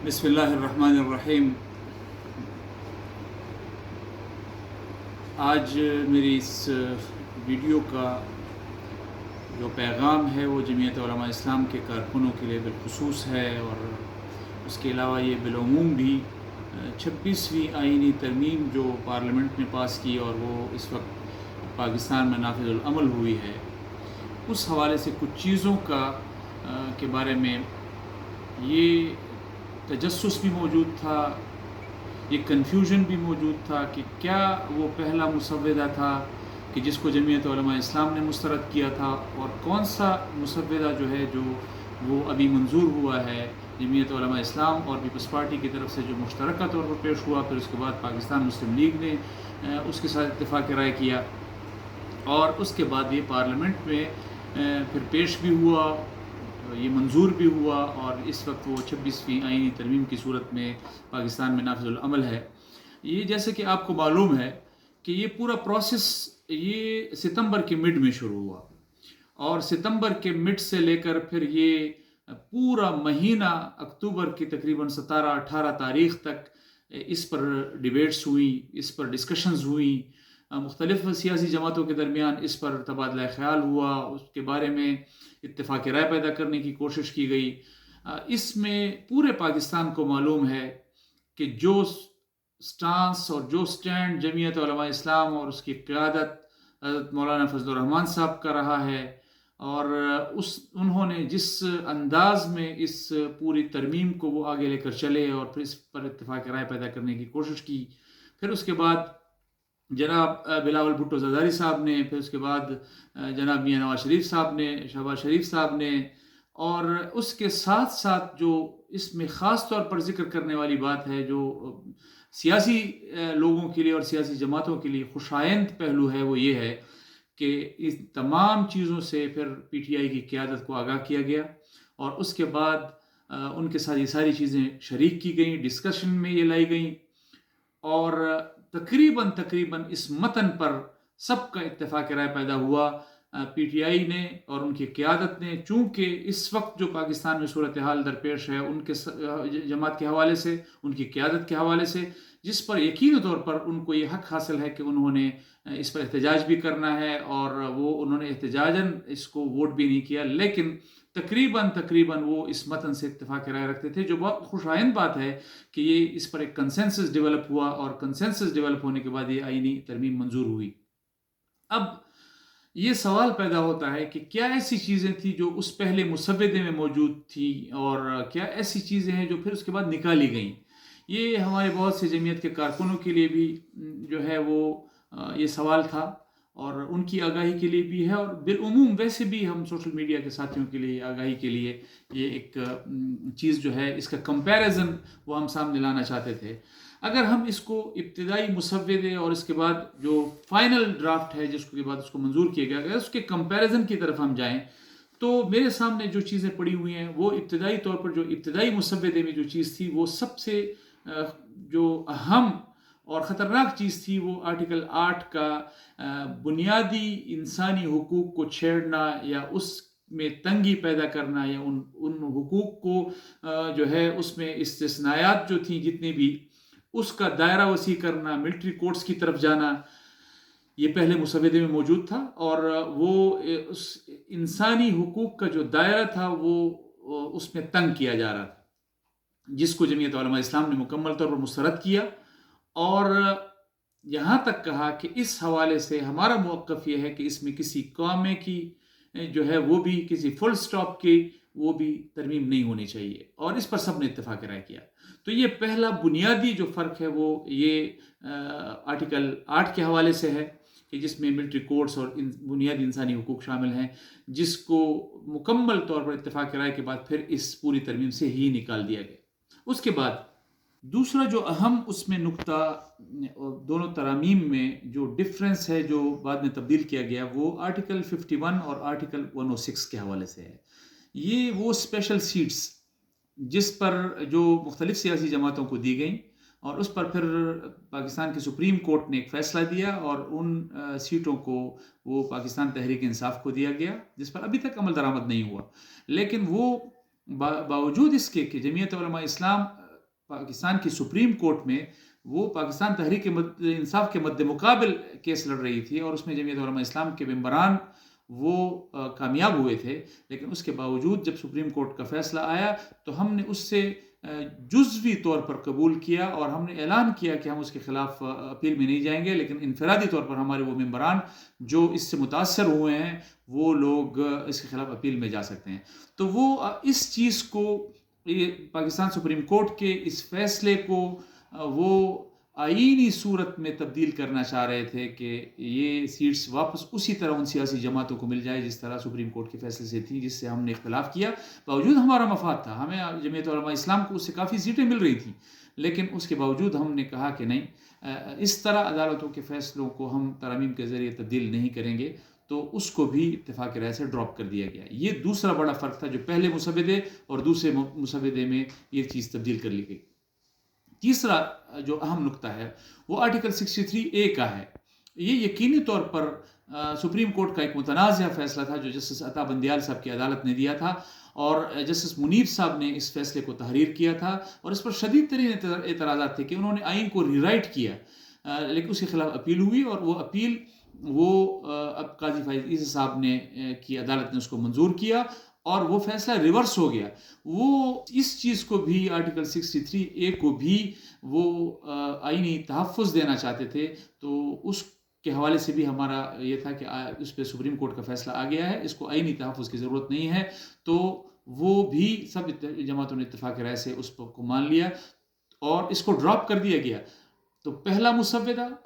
بسم اللہ الرحمن الرحیم۔ آج میری اس ویڈیو کا جو پیغام ہے وہ جمعیت علماء اسلام کے کارکنوں کے لیے بالخصوص ہے، اور اس کے علاوہ یہ بالعموم بھی 26ویں آئینی ترمیم جو پارلیمنٹ نے پاس کی اور وہ اس وقت پاکستان میں نافذ العمل ہوئی ہے، اس حوالے سے کچھ چیزوں کے بارے میں یہ تجسس بھی موجود تھا، یہ کنفیوژن بھی موجود تھا کہ کیا وہ پہلا مسودہ تھا کہ جس کو جمعیت علماء اسلام نے مسترد کیا تھا، اور کون سا مسودہ جو ہے جو وہ ابھی منظور ہوا ہے جمعیت علماء اسلام اور پیپلز پارٹی کی طرف سے جو مشترکہ طور پر پیش ہوا، پھر اس کے بعد پاکستان مسلم لیگ نے اس کے ساتھ اتفاق رائے کیا، اور اس کے بعد یہ پارلیمنٹ میں پھر پیش بھی ہوا، یہ منظور بھی ہوا، اور اس وقت وہ 26ویں آئینی ترمیم کی صورت میں پاکستان میں نافذ العمل ہے۔ یہ جیسے کہ آپ کو معلوم ہے کہ یہ پورا پروسیس یہ ستمبر کے مڈ میں شروع ہوا، اور ستمبر کے مڈ سے لے کر پھر یہ پورا مہینہ اکتوبر کی تقریباً 17-18 تاریخ تک اس پر ڈیبیٹس ہوئیں، اس پر ڈسکشنز ہوئیں، مختلف سیاسی جماعتوں کے درمیان اس پر تبادلہ خیال ہوا، اس کے بارے میں اتفاق رائے پیدا کرنے کی کوشش کی گئی۔ اس میں پورے پاکستان کو معلوم ہے کہ جو سٹانس اور جو سٹینڈ جمعیت علماء اسلام اور اس کی قیادت حضرت مولانا فضل الرحمان صاحب کا رہا ہے، اور انہوں نے جس انداز میں اس پوری ترمیم کو وہ آگے لے کر چلے اور پھر اس پر اتفاق رائے پیدا کرنے کی کوشش کی، پھر اس کے بعد جناب بلاول بھٹو زرداری صاحب نے، پھر اس کے بعد جناب میاں نواز شریف صاحب نے، شہباز شریف صاحب نے، اور اس کے ساتھ ساتھ جو اس میں خاص طور پر ذکر کرنے والی بات ہے جو سیاسی لوگوں کے لیے اور سیاسی جماعتوں کے لیے خوشائند پہلو ہے، وہ یہ ہے کہ اس تمام چیزوں سے پھر پی ٹی آئی کی قیادت کو آگاہ کیا گیا، اور اس کے بعد ان کے ساتھ یہ ساری چیزیں شریک کی گئیں، ڈسکشن میں یہ لائی گئیں، اور تقریباً اس متن پر سب کا اتفاق رائے پیدا ہوا۔ پی ٹی آئی نے اور ان کی قیادت نے، چونکہ اس وقت جو پاکستان میں صورتحال درپیش ہے ان کے جماعت کے حوالے سے، ان کی قیادت کے حوالے سے، جس پر یقینی طور پر ان کو یہ حق حاصل ہے کہ انہوں نے اس پر احتجاج بھی کرنا ہے، اور انہوں نے احتجاجاً اس کو ووٹ بھی نہیں کیا، لیکن تقریباً وہ اس متن سے اتفاق رائے رکھتے تھے، جو بہت خوش آئند بات ہے کہ یہ اس پر ایک کنسنسس ڈیولپ ہوا، اور کنسنسس ڈیولپ ہونے کے بعد یہ آئینی ترمیم منظور ہوئی۔ اب یہ سوال پیدا ہوتا ہے کہ کیا ایسی چیزیں تھیں جو اس پہلے مسودے میں موجود تھیں، اور کیا ایسی چیزیں ہیں جو پھر اس کے بعد نکالی گئیں۔ یہ ہمارے بہت سے جمعیت کے کارکنوں کے لیے بھی جو ہے وہ یہ سوال تھا، اور ان کی آگاہی کے لیے بھی ہے، اور بالعموم ویسے بھی ہم سوشل میڈیا کے ساتھیوں کے لیے آگاہی کے لیے یہ ایک چیز جو ہے اس کا کمپیریزن وہ ہم سامنے لانا چاہتے تھے۔ اگر ہم اس کو ابتدائی مسودے اور اس کے بعد جو فائنل ڈرافٹ ہے جس کے بعد اس کو منظور کیا گیا، اگر اس کے کمپیریزن کی طرف ہم جائیں تو میرے سامنے جو چیزیں پڑی ہوئی ہیں وہ ابتدائی طور پر جو ابتدائی مسودے میں جو چیز تھی وہ سب سے جو اہم اور خطرناک چیز تھی، وہ آرٹیکل 8 کا بنیادی انسانی حقوق کو چھیڑنا یا اس میں تنگی پیدا کرنا، یا ان حقوق کو جو ہے اس میں استثناءات جو تھیں جتنی بھی، اس کا دائرہ وسیع کرنا، ملٹری کورٹس کی طرف جانا، یہ پہلے مسودے میں موجود تھا، اور وہ اس انسانی حقوق کا جو دائرہ تھا وہ اس میں تنگ کیا جا رہا تھا، جس کو جمعیت علماء اسلام نے مکمل طور پر مسترد کیا، اور یہاں تک کہا کہ اس حوالے سے ہمارا موقف یہ ہے کہ اس میں کسی قوم کی جو ہے وہ بھی کسی فل سٹاپ کی وہ بھی ترمیم نہیں ہونی چاہیے، اور اس پر سب نے اتفاق رائے کیا۔ تو یہ پہلا بنیادی جو فرق ہے وہ یہ آرٹیکل 8 کے حوالے سے ہے کہ جس میں ملٹری کورٹس اور بنیادی انسانی حقوق شامل ہیں، جس کو مکمل طور پر اتفاق رائے کے بعد پھر اس پوری ترمیم سے ہی نکال دیا گیا۔ اس کے بعد دوسرا جو اہم اس میں نقطہ دونوں ترامیم میں جو ڈفرنس ہے جو بعد میں تبدیل کیا گیا، وہ آرٹیکل 51 اور آرٹیکل 106 کے حوالے سے ہے۔ یہ وہ اسپیشل سیٹس جس پر جو مختلف سیاسی جماعتوں کو دی گئیں، اور اس پر پھر پاکستان کی سپریم کورٹ نے ایک فیصلہ دیا، اور ان سیٹوں کو وہ پاکستان تحریک انصاف کو دیا گیا، جس پر ابھی تک عمل درآمد نہیں ہوا، لیکن وہ باوجود اس کے کہ جمعیت علماء اسلام پاکستان کی سپریم کورٹ میں وہ پاکستان تحریک انصاف کے مد مقابل کیس لڑ رہی تھی، اور اس میں جمعیت علماء اسلام کے ممبران وہ کامیاب ہوئے تھے، لیکن اس کے باوجود جب سپریم کورٹ کا فیصلہ آیا تو ہم نے اس سے جزوی طور پر قبول کیا، اور ہم نے اعلان کیا کہ ہم اس کے خلاف اپیل میں نہیں جائیں گے، لیکن انفرادی طور پر ہمارے وہ ممبران جو اس سے متاثر ہوئے ہیں وہ لوگ اس کے خلاف اپیل میں جا سکتے ہیں۔ تو وہ اس چیز کو، پاکستان سپریم کورٹ کے اس فیصلے کو وہ آئینی صورت میں تبدیل کرنا چاہ رہے تھے کہ یہ سیٹس واپس اسی طرح ان سیاسی جماعتوں کو مل جائے جس طرح سپریم کورٹ کے فیصلے سے تھی، جس سے ہم نے اختلاف کیا۔ باوجود ہمارا مفاد تھا، ہمیں جمعیت علماء اسلام کو اس سے کافی سیٹیں مل رہی تھیں، لیکن اس کے باوجود ہم نے کہا کہ نہیں، اس طرح عدالتوں کے فیصلوں کو ہم ترامیم کے ذریعے تبدیل نہیں کریں گے، تو اس کو بھی اتفاق رائے سے ڈراپ کر دیا گیا۔ یہ دوسرا بڑا فرق تھا جو پہلے مسودے اور دوسرے مسودے میں یہ چیز تبدیل کر لی گئی۔ تیسرا جو اہم نقطہ ہے وہ آرٹیکل 63A کا ہے۔ یہ یقینی طور پر سپریم کورٹ کا ایک متنازع فیصلہ تھا جو جسٹس عطا بندیال صاحب کی عدالت نے دیا تھا، اور جسٹس منیر صاحب نے اس فیصلے کو تحریر کیا تھا، اور اس پر شدید ترین اعتراضات تھے کہ انہوں نے آئین کو ری رائٹ کیا، لیکن اس کے خلاف اپیل ہوئی، اور وہ اپیل اب قاضی فائز عیسی صاحب نے کی عدالت نے اس کو منظور کیا، اور وہ فیصلہ ریورس ہو گیا۔ وہ اس چیز کو بھی، آرٹیکل 63A کو بھی وہ آئینی تحفظ دینا چاہتے تھے، تو اس کے حوالے سے بھی ہمارا یہ تھا کہ اس پہ سپریم کورٹ کا فیصلہ آ گیا ہے، اس کو آئینی تحفظ کی ضرورت نہیں ہے، تو وہ بھی سب جماعتوں نے اتفاق رائے سے اس کو مان لیا اور اس کو ڈراپ کر دیا گیا۔ تو پہلا مسودہ